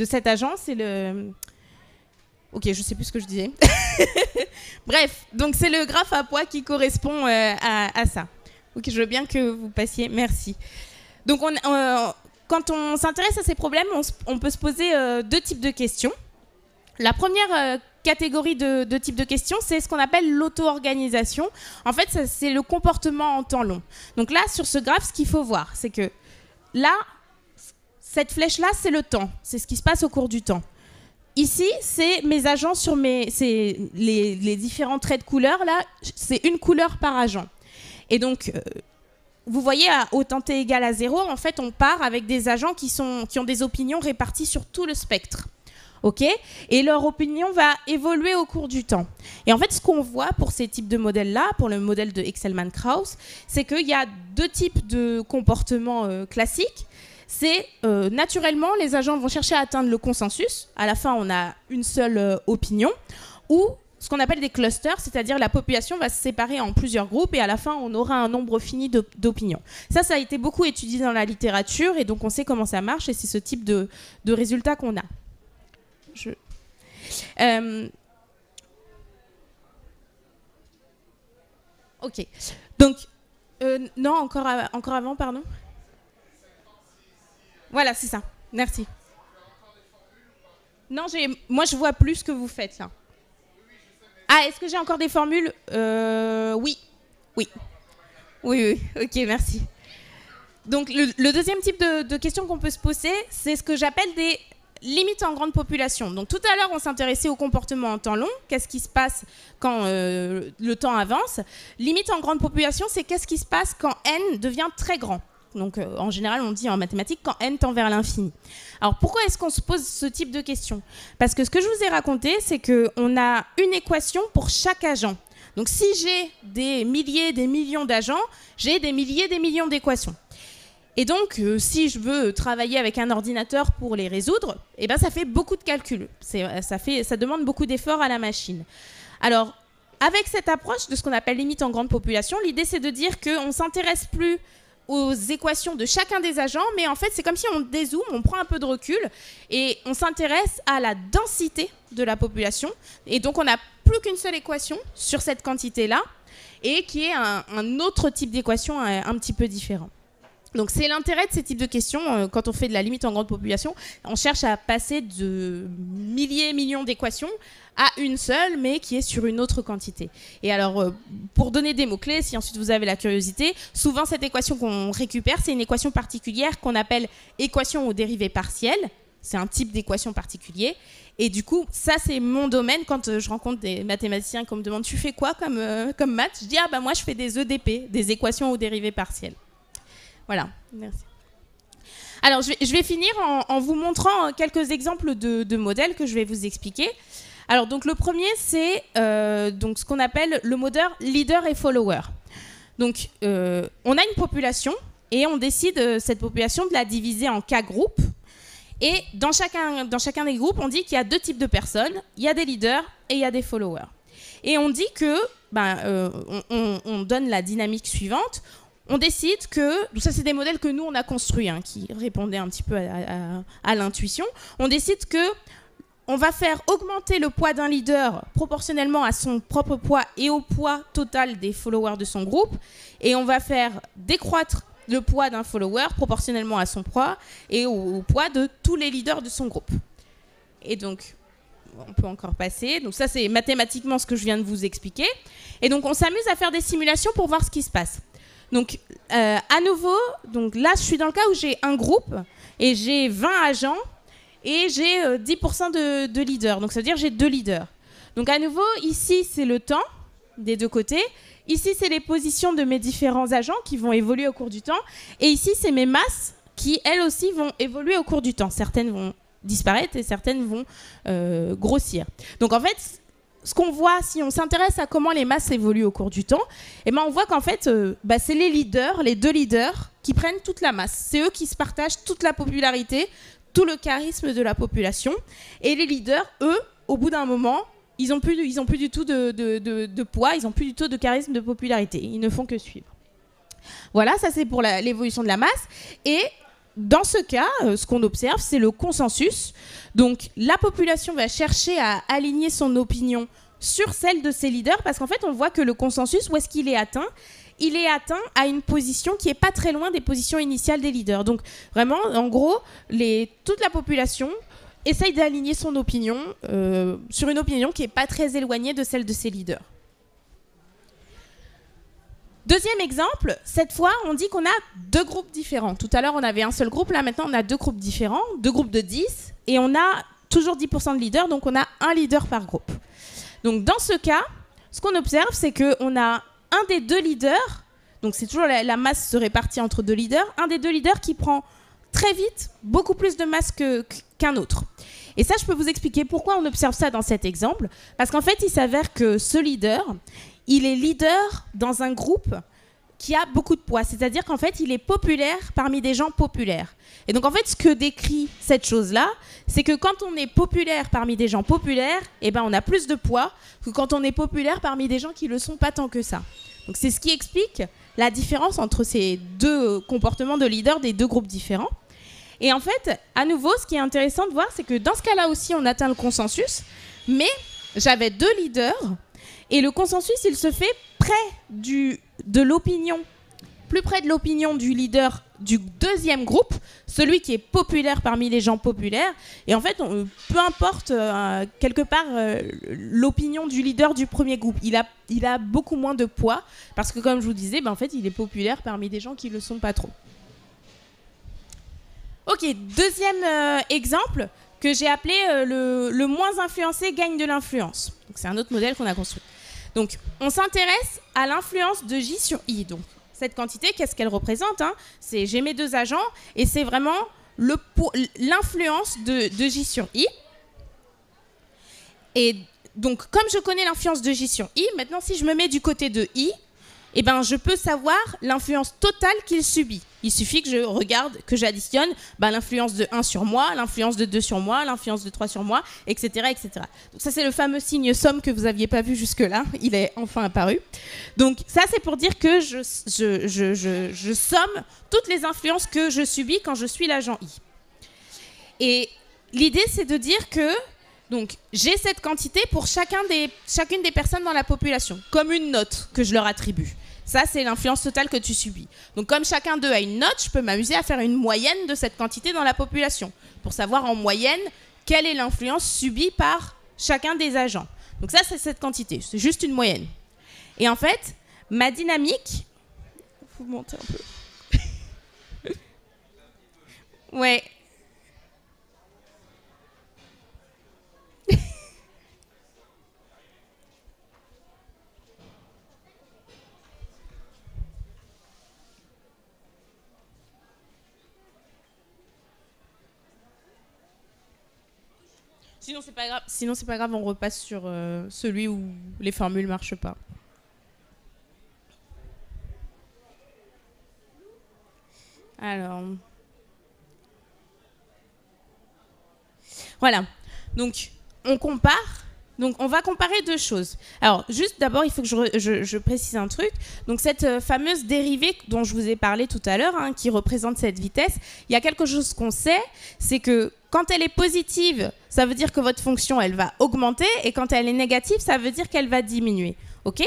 cet agent, c'est le... Ok, je sais plus ce que je disais. Bref, donc c'est le graphe à poids qui correspond à ça. Ok, je veux bien que vous passiez. Merci. Donc, quand on s'intéresse à ces problèmes, on peut se poser 2 types de questions. La première catégorie de type de questions, c'est ce qu'on appelle l'auto-organisation. En fait, c'est le comportement en temps long. Donc là, sur ce graphe, ce qu'il faut voir, c'est que là, cette flèche-là, c'est le temps. C'est ce qui se passe au cours du temps. Ici, c'est mes agents sur les différents traits de couleur. Là, c'est une couleur par agent. Et donc, vous voyez, au temps t égale à 0, en fait, on part avec des agents qui ont des opinions réparties sur tout le spectre. ok, et leur opinion va évoluer au cours du temps. Et en fait, ce qu'on voit pour ces types de modèles-là, pour le modèle de Excelman-Krauss, c'est qu'il y a deux types de comportements classiques. C'est naturellement, les agents vont chercher à atteindre le consensus. À la fin, on a une seule opinion, ou ce qu'on appelle des clusters, c'est-à-dire la population va se séparer en plusieurs groupes et à la fin, on aura un nombre fini d'opinions. Ça a été beaucoup étudié dans la littérature et donc on sait comment ça marche et c'est ce type de résultats qu'on a. Ok. Donc, non, encore avant, pardon. Voilà, c'est ça. Merci. Non, moi, je vois plus ce que vous faites là. Ah, est-ce que j'ai encore des formules? Oui. Oui, ok, merci. Donc, le deuxième type de question qu'on peut se poser, c'est ce que j'appelle des limites en grande population. Donc, tout à l'heure, on s'intéressait au comportement en temps long. Qu'est-ce qui se passe quand le temps avance? Limite en grande population, c'est qu'est-ce qui se passe quand n devient très grand. Donc, en général, on dit en mathématiques quand n tend vers l'infini. Alors, pourquoi est-ce qu'on se pose ce type de questions? Parce que ce que je vous ai raconté, c'est qu'on a une équation pour chaque agent. Donc, si j'ai des milliers, des millions d'agents, j'ai des milliers, des millions d'équations. Et donc, si je veux travailler avec un ordinateur pour les résoudre, eh ben, ça fait beaucoup de calculs. Ça demande beaucoup d'efforts à la machine. Alors, avec cette approche de ce qu'on appelle limite en grande population, l'idée, c'est de dire qu'on ne s'intéresse plus aux équations de chacun des agents, mais en fait, c'est comme si on dézoome, on prend un peu de recul et on s'intéresse à la densité de la population. Et donc, on n'a plus qu'une seule équation sur cette quantité-là et qui est un autre type d'équation un petit peu différent. Donc, c'est l'intérêt de ces types de questions. Quand on fait de la limite en grande population, on cherche à passer de milliers, millions d'équations à une seule, mais qui est sur une autre quantité. Et alors, pour donner des mots-clés, si ensuite vous avez la curiosité, souvent cette équation qu'on récupère, c'est une équation particulière qu'on appelle équation aux dérivées partielles. C'est un type d'équation particulier. Et du coup, ça, c'est mon domaine. Quand je rencontre des mathématiciens qui me demandent « Tu fais quoi comme maths ?» Je dis « Ah, bah moi, je fais des EDP, des équations aux dérivées partielles. » Voilà, merci. Alors, je vais finir en vous montrant quelques exemples de modèles que je vais vous expliquer. Alors, donc, le premier, c'est donc ce qu'on appelle le modèle leader et follower. Donc, on a une population et on décide, cette population, de la diviser en K groupes. Et dans chacun des groupes, on dit qu'il y a deux types de personnes. Il y a des leaders et il y a des followers. Et on dit que, on donne la dynamique suivante. On décide que, donc ça c'est des modèles que nous on a construits, hein, qui répondaient un petit peu à l'intuition. On décide que on va faire augmenter le poids d'un leader proportionnellement à son propre poids et au poids total des followers de son groupe. Et on va faire décroître le poids d'un follower proportionnellement à son poids et au poids de tous les leaders de son groupe. Et donc, on peut encore passer. Donc ça c'est mathématiquement ce que je viens de vous expliquer. Et donc on s'amuse à faire des simulations pour voir ce qui se passe. Donc, à nouveau, donc là, je suis dans le cas où j'ai un groupe et j'ai 20 agents et j'ai 10% de leaders. Donc, ça veut dire que j'ai 2 leaders. Donc, à nouveau, ici, c'est le temps des deux côtés. Ici, c'est les positions de mes différents agents qui vont évoluer au cours du temps. Et ici, c'est mes masses qui, elles aussi, vont évoluer au cours du temps. Certaines vont disparaître et certaines vont grossir. Donc, en fait, ce qu'on voit, si on s'intéresse à comment les masses évoluent au cours du temps, eh ben on voit qu'en fait, c'est les leaders, les 2 leaders, qui prennent toute la masse. C'est eux qui se partagent toute la popularité, tout le charisme de la population. Et les leaders, eux, au bout d'un moment, ils n'ont plus du tout de poids, ils n'ont plus du tout de charisme, de popularité. Ils ne font que suivre. Voilà, ça c'est pour l'évolution de la masse. Et dans ce cas, ce qu'on observe, c'est le consensus. Donc, la population va chercher à aligner son opinion sur celle de ses leaders parce qu'en fait, on voit que le consensus, où est-ce qu'il est atteint? Il est atteint à une position qui n'est pas très loin des positions initiales des leaders. Donc, vraiment, en gros, toute la population essaye d'aligner son opinion sur une opinion qui n'est pas très éloignée de celle de ses leaders. Deuxième exemple, cette fois, on dit qu'on a 2 groupes différents. Tout à l'heure, on avait un seul groupe. Là, maintenant, on a 2 groupes différents, 2 groupes de 10. Et on a toujours 10% de leaders, donc on a un leader par groupe. Donc, dans ce cas, ce qu'on observe, c'est qu'on a un des 2 leaders, donc c'est toujours la masse se répartit entre 2 leaders, un des 2 leaders qui prend très vite beaucoup plus de masse qu'un autre. Et ça, je peux vous expliquer pourquoi on observe ça dans cet exemple. Parce qu'en fait, il s'avère que ce leader, il est leader dans un groupe qui a beaucoup de poids. C'est-à-dire qu'en fait, il est populaire parmi des gens populaires. Et donc, en fait, ce que décrit cette chose-là, c'est que quand on est populaire parmi des gens populaires, eh ben, on a plus de poids que quand on est populaire parmi des gens qui ne le sont pas tant que ça. Donc, c'est ce qui explique la différence entre ces deux comportements de leader des deux groupes différents. Et en fait, à nouveau, ce qui est intéressant de voir, c'est que dans ce cas-là aussi, on atteint le consensus, mais j'avais 2 leaders, et le consensus, il se fait de l'opinion, plus près de l'opinion du leader du deuxième groupe, celui qui est populaire parmi les gens populaires. Et en fait, peu importe quelque part l'opinion du leader du premier groupe, il a beaucoup moins de poids, parce que comme je vous disais, en fait, il est populaire parmi des gens qui ne le sont pas trop. Ok, deuxième exemple que j'ai appelé le moins influencé gagne de l'influence. Donc c'est un autre modèle qu'on a construit. Donc on s'intéresse à l'influence de J sur I. Donc cette quantité, qu'est-ce qu'elle représente, hein? C'est j'ai mes 2 agents et c'est vraiment l'influence de J sur I. Et donc comme je connais l'influence de J sur I, maintenant si je me mets du côté de I, eh ben, je peux savoir l'influence totale qu'il subit. Il suffit que je regarde, que j'additionne l'influence de 1 sur moi, l'influence de 2 sur moi, l'influence de 3 sur moi, etc. etc. Donc ça, c'est le fameux signe somme que vous n'aviez pas vu jusque-là. Il est enfin apparu. Donc ça, c'est pour dire que je somme toutes les influences que je subis quand je suis l'agent I. Et l'idée, c'est de dire que donc, j'ai cette quantité pour chacune des personnes dans la population, comme une note que je leur attribue. Ça, c'est l'influence totale que tu subis. Donc, comme chacun d'eux a une note, je peux m'amuser à faire une moyenne de cette quantité dans la population, pour savoir en moyenne quelle est l'influence subie par chacun des agents. Donc ça, c'est cette quantité. C'est juste une moyenne. Et en fait, ma dynamique... Vous montez un peu. Ouais. Sinon, c'est pas grave, on repasse sur celui où les formules marchent pas. Alors. Voilà. Donc, on compare. Donc, on va comparer 2 choses. Alors, juste d'abord, il faut que je précise un truc. Donc, cette fameuse dérivée dont je vous ai parlé tout à l'heure, qui représente cette vitesse, il y a quelque chose qu'on sait, c'est que quand elle est positive, ça veut dire que votre fonction, elle va augmenter, et quand elle est négative, ça veut dire qu'elle va diminuer. Ok ?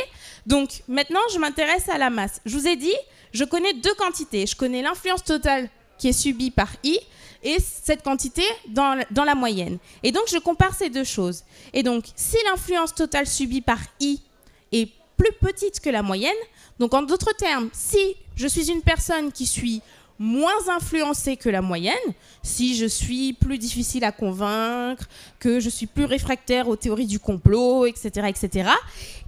Donc, maintenant, je m'intéresse à la masse. Je vous ai dit, je connais 2 quantités. Je connais l'influence totale qui est subie par I, et cette quantité dans la moyenne. Et donc, je compare ces 2 choses. Et donc, si l'influence totale subie par I est plus petite que la moyenne, donc en d'autres termes, si je suis une personne qui suis moins influencée que la moyenne, si je suis plus difficile à convaincre, que je suis plus réfractaire aux théories du complot, etc., etc.,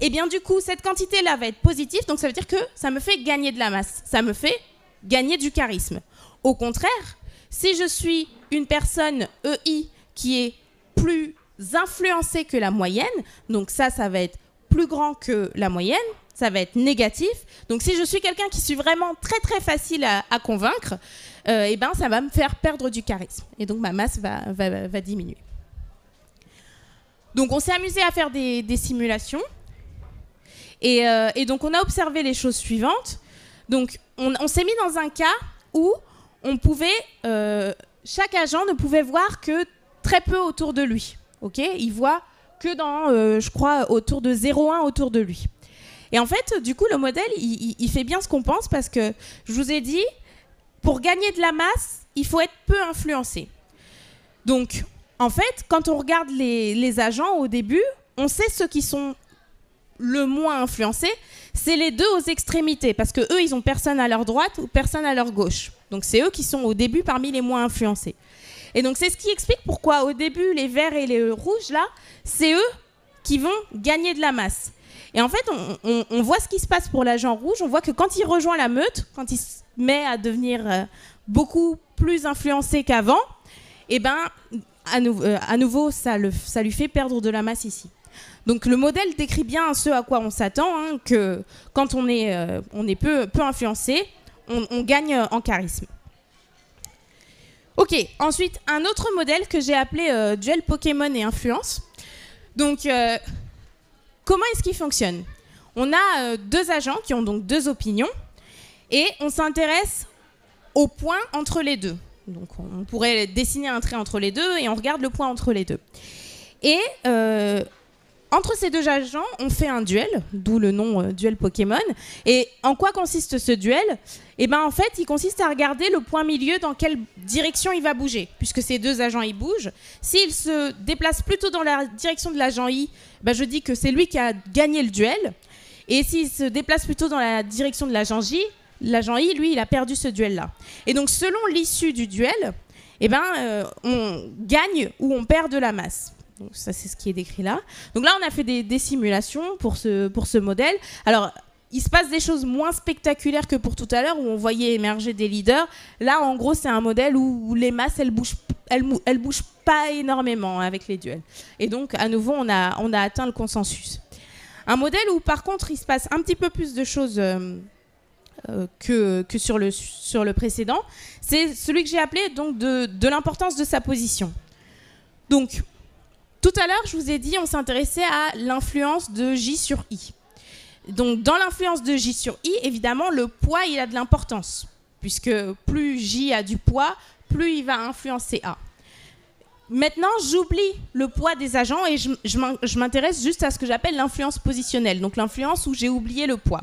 et bien du coup, cette quantité-là va être positive, donc ça veut dire que ça me fait gagner de la masse, ça me fait gagner du charisme. Au contraire, si je suis une personne EI qui est plus influencée que la moyenne, donc ça va être plus grand que la moyenne, ça va être négatif. Donc si je suis quelqu'un qui suis vraiment très très facile à convaincre, eh ben, ça va me faire perdre du charisme. Et donc ma masse va diminuer. Donc on s'est amusé à faire des simulations. Et donc on a observé les choses suivantes. Donc on s'est mis dans un cas où on pouvait, chaque agent ne pouvait voir que très peu autour de lui. Okay, il voit que dans, je crois, autour de 0,1 autour de lui. Et en fait, du coup, le modèle, il fait bien ce qu'on pense parce que, je vous ai dit, pour gagner de la masse, il faut être peu influencé. Donc, en fait, quand on regarde les agents au début, on sait ceux qui sont le moins influencés, c'est les 2 aux extrémités, parce que eux, ils ont personne à leur droite ou personne à leur gauche. Donc, c'est eux qui sont au début parmi les moins influencés. Et donc, c'est ce qui explique pourquoi, au début, les verts et les rouges, là, c'est eux qui vont gagner de la masse. Et en fait, on voit ce qui se passe pour l'agent rouge. On voit que quand il rejoint la meute, quand il se met à devenir beaucoup plus influencé qu'avant, eh ben, à nouveau, ça lui fait perdre de la masse ici. Donc le modèle décrit bien ce à quoi on s'attend, hein, que quand on est peu influencé, on gagne en charisme. Ok, ensuite un autre modèle que j'ai appelé duel Pokémon et influence. Donc comment est-ce qu'il fonctionne? On a deux agents qui ont donc deux opinions et on s'intéresse au point entre les deux. Donc on pourrait dessiner un trait entre les deux et on regarde le point entre les deux. Et entre ces deux agents, on fait un duel, d'où le nom duel Pokémon. Et en quoi consiste ce duel? Eh ben, en fait, il consiste à regarder le point milieu dans quelle direction il va bouger. Puisque ces deux agents, ils bougent. S'il se déplace plutôt dans la direction de l'agent I, ben, je dis que c'est lui qui a gagné le duel. Et s'il se déplace plutôt dans la direction de l'agent I, lui, il a perdu ce duel-là. Et donc, selon l'issue du duel, eh ben, on gagne ou on perd de la masse. Donc ça, c'est ce qui est décrit là. Donc là, on a fait des simulations pour ce modèle. Alors, il se passe des choses moins spectaculaires que pour tout à l'heure, où on voyait émerger des leaders. Là, en gros, c'est un modèle où les masses, elles bougent pas énormément avec les duels. Et donc, à nouveau, on a atteint le consensus. Un modèle où, par contre, il se passe un petit peu plus de choses que sur le précédent, c'est celui que j'ai appelé donc de l'importance de sa position. Donc, tout à l'heure, je vous ai dit, on s'intéressait à l'influence de J sur I. Donc, dans l'influence de J sur I, évidemment, le poids, il a de l'importance. Puisque plus J a du poids, plus il va influencer A. Maintenant, j'oublie le poids des agents et je m'intéresse juste à ce que j'appelle l'influence positionnelle. Donc, l'influence où j'ai oublié le poids.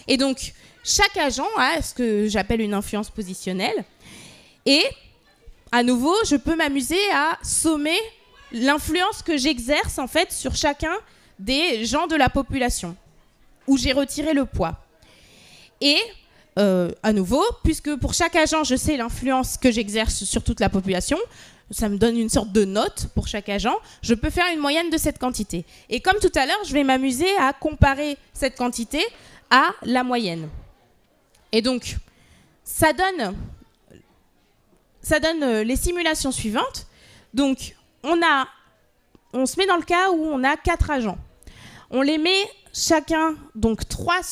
Et donc, chaque agent a ce que j'appelle une influence positionnelle. Et, à nouveau, je peux m'amuser à sommer l'influence que j'exerce en fait sur chacun des gens de la population où j'ai retiré le poids. Et à nouveau, puisque pour chaque agent je sais l'influence que j'exerce sur toute la population, ça me donne une sorte de note pour chaque agent, je peux faire une moyenne de cette quantité. Et comme tout à l'heure, je vais m'amuser à comparer cette quantité à la moyenne. Et donc, ça donne les simulations suivantes. Donc, on se met dans le cas où on a 4 agents. On les met chacun, donc 3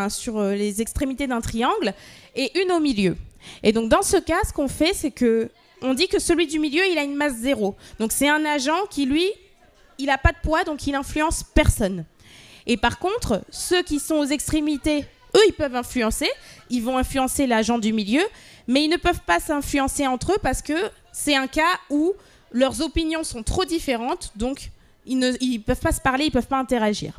sur les extrémités d'un triangle et une au milieu. Et donc dans ce cas, ce qu'on fait, c'est qu'on dit que celui du milieu, il a une masse 0. Donc c'est un agent qui, lui, il n'a pas de poids, donc il influence personne. Et par contre, ceux qui sont aux extrémités, eux, ils peuvent influencer. Ils vont influencer l'agent du milieu, mais ils ne peuvent pas s'influencer entre eux parce que c'est un cas où leurs opinions sont trop différentes, donc ils ne peuvent pas se parler, ils ne peuvent pas interagir.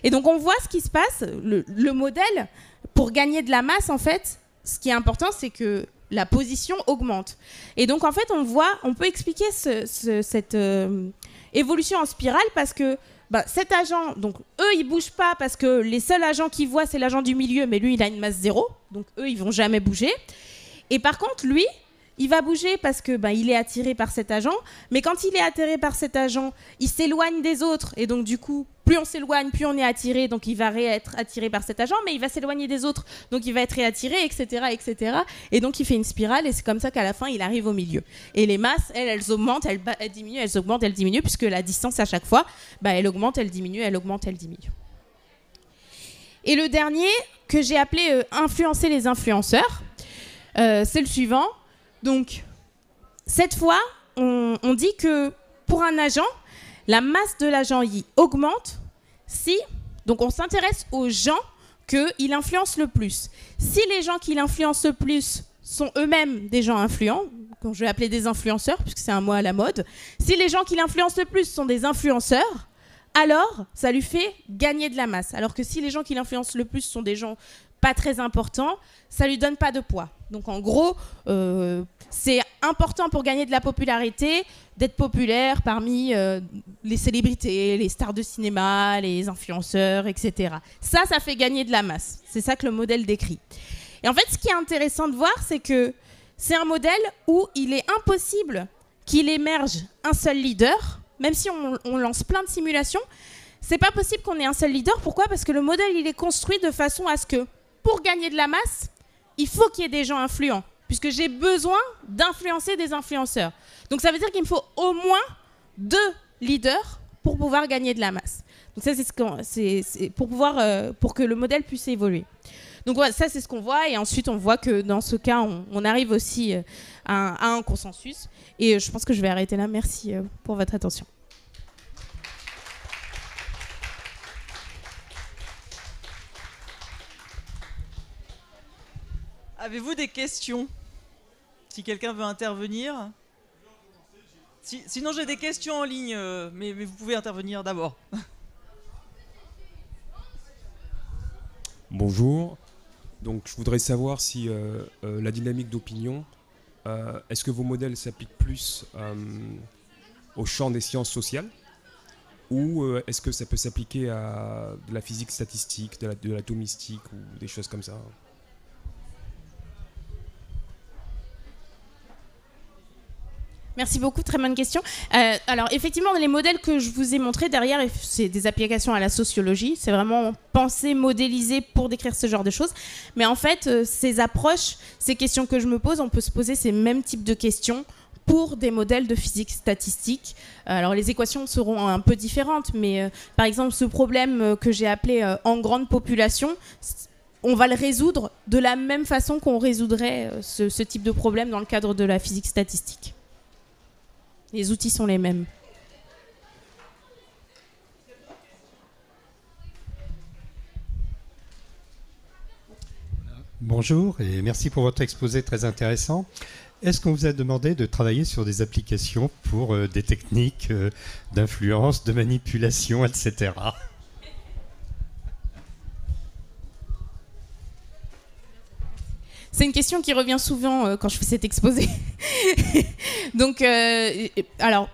Et donc on voit ce qui se passe, le modèle, pour gagner de la masse, en fait, ce qui est important, c'est que la position augmente. Et donc en fait, on peut expliquer cette évolution en spirale parce que cet agent, donc eux, ils ne bougent pas parce que les seuls agents qu'ils voient, c'est l'agent du milieu, mais lui, il a une masse 0, donc eux, ils ne vont jamais bouger. Et par contre, lui, il va bouger parce que il est attiré par cet agent, mais quand il est attiré par cet agent, il s'éloigne des autres, et donc du coup, plus on s'éloigne, plus on est attiré, donc il va être attiré par cet agent, mais il va s'éloigner des autres, donc il va être réattiré, etc., etc. Et donc il fait une spirale, et c'est comme ça qu'à la fin, il arrive au milieu. Et les masses, elles augmentent, elles diminuent, elles augmentent, elles diminuent, puisque la distance à chaque fois, elle augmente, elle diminue, elle augmente, elle diminue. Et le dernier, que j'ai appelé influencer les influenceurs, c'est le suivant. Donc, cette fois, on dit que pour un agent, la masse de l'agent I augmente si... Donc, on s'intéresse aux gens qu'il influence le plus. Si les gens qu'il influence le plus sont eux-mêmes des gens influents, que je vais appeler des influenceurs, puisque c'est un mot à la mode, si les gens qu'il influence le plus sont des influenceurs, alors ça lui fait gagner de la masse. Alors que si les gens qu'il influence le plus sont des gens pas très importants, ça lui donne pas de poids. Donc en gros, c'est important pour gagner de la popularité d'être populaire parmi les célébrités, les stars de cinéma, les influenceurs, etc. Ça fait gagner de la masse. C'est ça que le modèle décrit. Et en fait, ce qui est intéressant de voir, c'est que c'est un modèle où il est impossible qu'il émerge un seul leader, même si on lance plein de simulations. C'est pas possible qu'on ait un seul leader. Pourquoi ? Parce que le modèle, il est construit de façon à ce que, pour gagner de la masse, il faut qu'il y ait des gens influents. puisque j'ai besoin d'influencer des influenceurs. Donc ça veut dire qu'il me faut au moins 2 leaders pour pouvoir gagner de la masse. Donc ça, c'est pour que le modèle puisse évoluer. Donc voilà, ça c'est ce qu'on voit, et ensuite on voit que dans ce cas, on arrive aussi à un consensus. Et je pense que je vais arrêter là. Merci pour votre attention. Avez-vous des questions? Si quelqu'un veut intervenir. Sinon, j'ai des questions en ligne, mais vous pouvez intervenir d'abord. Bonjour. Donc, je voudrais savoir si la dynamique d'opinion, est-ce que vos modèles s'appliquent plus au champ des sciences sociales, ou est-ce que ça peut s'appliquer à de la physique statistique, de l'atomistique ou des choses comme ça? Merci beaucoup, très bonne question. Alors effectivement, les modèles que je vous ai montrés derrière, c'est des applications à la sociologie. C'est vraiment penser, modéliser pour décrire ce genre de choses. Mais en fait, ces approches, ces questions que je me pose, on peut se poser ces mêmes types de questions pour des modèles de physique statistique. Alors les équations seront un peu différentes, mais par exemple, ce problème que j'ai appelé en grande population, on va le résoudre de la même façon qu'on résoudrait ce type de problème dans le cadre de la physique statistique. Les outils sont les mêmes. Bonjour et merci pour votre exposé très intéressant. Est-ce qu'on vous a demandé de travailler sur des applications pour des techniques d'influence, de manipulation, etc. ? C'est une question qui revient souvent quand je fais cet exposé. Donc, alors,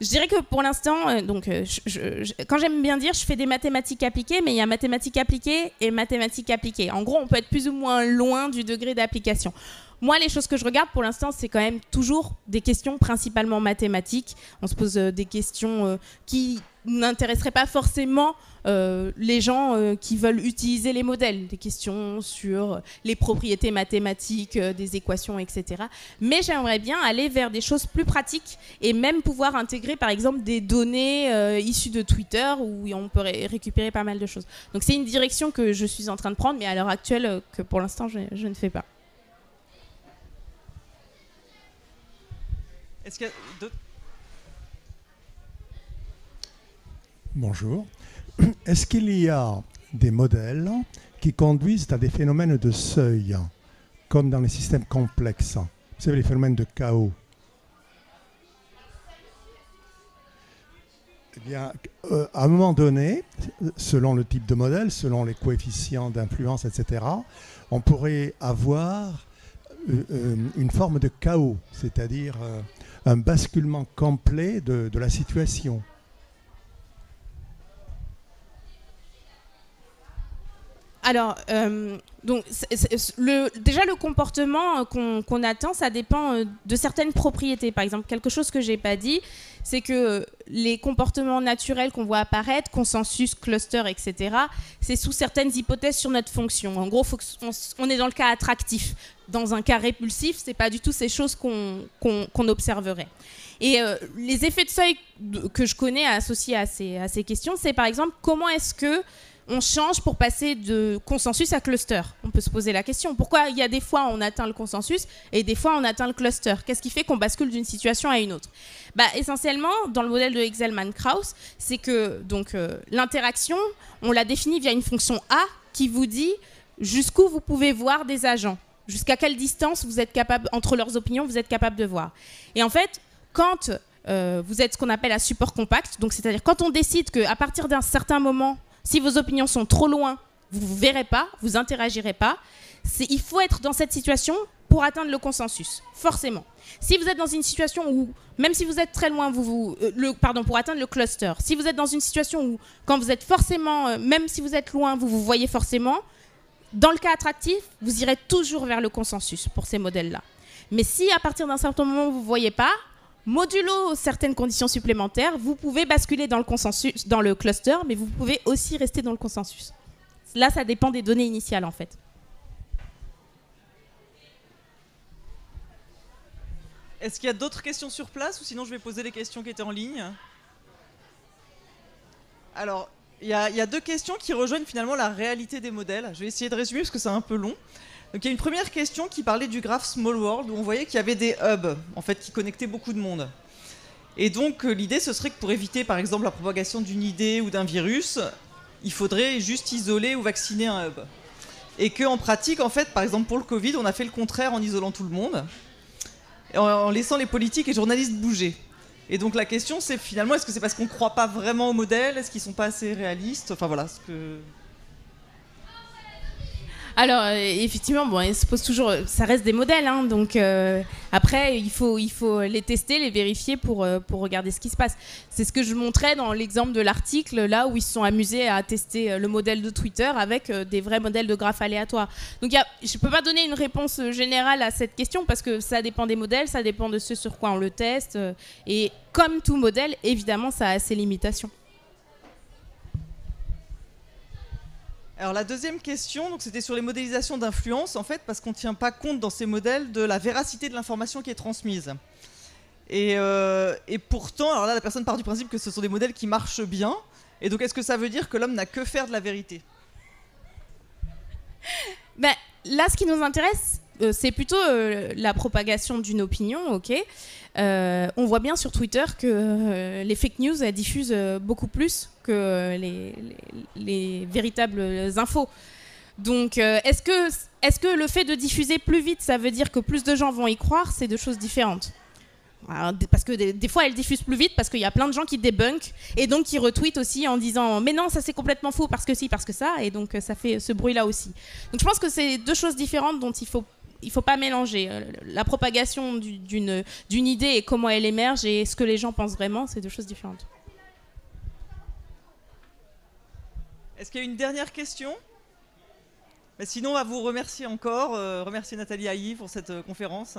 je dirais que pour l'instant, quand j'aime bien dire, je fais des mathématiques appliquées, mais il y a mathématiques appliquées et mathématiques appliquées. En gros, on peut être plus ou moins loin du degré d'application. Moi, les choses que je regarde pour l'instant, c'est quand même toujours des questions principalement mathématiques. On se pose des questions qui n'intéresseraient pas forcément les gens qui veulent utiliser les modèles, des questions sur les propriétés mathématiques des équations, etc. Mais j'aimerais bien aller vers des choses plus pratiques et même pouvoir intégrer, par exemple, des données issues de Twitter où on peut récupérer pas mal de choses. Donc c'est une direction que je suis en train de prendre, mais à l'heure actuelle, que pour l'instant, je ne fais pas. Est-ce qu'il y a d'autres? Bonjour. Est-ce qu'il y a des modèles qui conduisent à des phénomènes de seuil, comme dans les systèmes complexes? Vous savez, les phénomènes de chaos. Eh bien, à un moment donné, selon le type de modèle, selon les coefficients d'influence, etc., on pourrait avoir une forme de chaos, c'est-à-dire un basculement complet de la situation. Alors, donc, déjà le comportement qu'on attend, ça dépend de certaines propriétés. Par exemple, quelque chose que j'ai pas dit, c'est que les comportements naturels qu'on voit apparaître, consensus, cluster, etc., c'est sous certaines hypothèses sur notre fonction. En gros, on est dans le cas attractif. Dans un cas répulsif, c'est pas du tout ces choses qu'on observerait. Et les effets de seuil que je connais associés à ces questions, c'est par exemple comment est-ce que on change pour passer de consensus à cluster. On peut se poser la question. Pourquoi il y a des fois on atteint le consensus et des fois on atteint le cluster? Qu'est-ce qui fait qu'on bascule d'une situation à une autre? Essentiellement, dans le modèle de Exelman-Krauss, c'est que l'interaction, on la définit via une fonction A qui vous dit jusqu'où vous pouvez voir des agents. Jusqu'à quelle distance vous êtes capable, entre leurs opinions, vous êtes capable de voir. Et en fait, quand vous êtes ce qu'on appelle à support compact, donc c'est-à-dire quand on décide qu'à partir d'un certain moment, si vos opinions sont trop loin, vous ne verrez pas, vous interagirez pas. Il faut être dans cette situation pour atteindre le consensus, forcément. Si vous êtes dans une situation où, même si vous êtes très loin, pour atteindre le cluster, si vous êtes dans une situation où, quand vous êtes forcément, même si vous êtes loin, vous vous voyez forcément, dans le cas attractif, vous irez toujours vers le consensus pour ces modèles-là. Mais si à partir d'un certain moment, vous ne voyez pas, modulo certaines conditions supplémentaires, vous pouvez basculer dans le consensus, dans le cluster, mais vous pouvez aussi rester dans le consensus. Là, ça dépend des données initiales, en fait. Est-ce qu'il y a d'autres questions sur place ou sinon je vais poser les questions qui étaient en ligne? Alors, il y a deux questions qui rejoignent finalement la réalité des modèles. Je vais essayer de résumer parce que c'est un peu long. Donc il y a une première question qui parlait du graphe Small World où on voyait qu'il y avait des hubs en fait, qui connectaient beaucoup de monde. Et donc l'idée ce serait que pour éviter par exemple la propagation d'une idée ou d'un virus, il faudrait juste isoler ou vacciner un hub. Et qu'en pratique, en fait, par exemple pour le Covid, on a fait le contraire en isolant tout le monde, en laissant les politiques et journalistes bouger. Et donc la question c'est finalement, est-ce que c'est parce qu'on ne croit pas vraiment au modèle? Est-ce qu'ils ne sont pas assez réalistes? Enfin voilà ce que... Alors, effectivement, bon, il se pose toujours, ça reste des modèles, hein, donc après, il faut les tester, les vérifier pour regarder ce qui se passe. C'est ce que je montrais dans l'exemple de l'article, là où ils se sont amusés à tester le modèle de Twitter avec des vrais modèles de graphes aléatoires. Donc, je ne peux pas donner une réponse générale à cette question parce que ça dépend des modèles, ça dépend de ce sur quoi on le teste. Et comme tout modèle, évidemment, ça a ses limitations. Alors la deuxième question, donc, c'était sur les modélisations d'influence, en fait, parce qu'on ne tient pas compte dans ces modèles de la véracité de l'information qui est transmise. Et pourtant, alors là, la personne part du principe que ce sont des modèles qui marchent bien. Et donc, est-ce que ça veut dire que l'homme n'a que faire de la vérité? Ben, là, ce qui nous intéresse, c'est plutôt la propagation d'une opinion, ok. On voit bien sur Twitter que les fake news elles diffusent beaucoup plus que les véritables infos. Donc, est-ce que le fait de diffuser plus vite, ça veut dire que plus de gens vont y croire? C'est deux choses différentes. Alors, parce que des fois, elles diffusent plus vite parce qu'il y a plein de gens qui débunkent et donc qui retweetent aussi en disant « Mais non, ça c'est complètement faux parce que si, parce que ça ». Et donc, ça fait ce bruit-là aussi. Donc, je pense que c'est deux choses différentes dont il faut pas mélanger. La propagation d'une idée et comment elle émerge et ce que les gens pensent vraiment, c'est deux choses différentes. Est-ce qu'il y a une dernière question? Mais sinon, on va vous remercier encore, remercier Nathalie Haï pour cette conférence.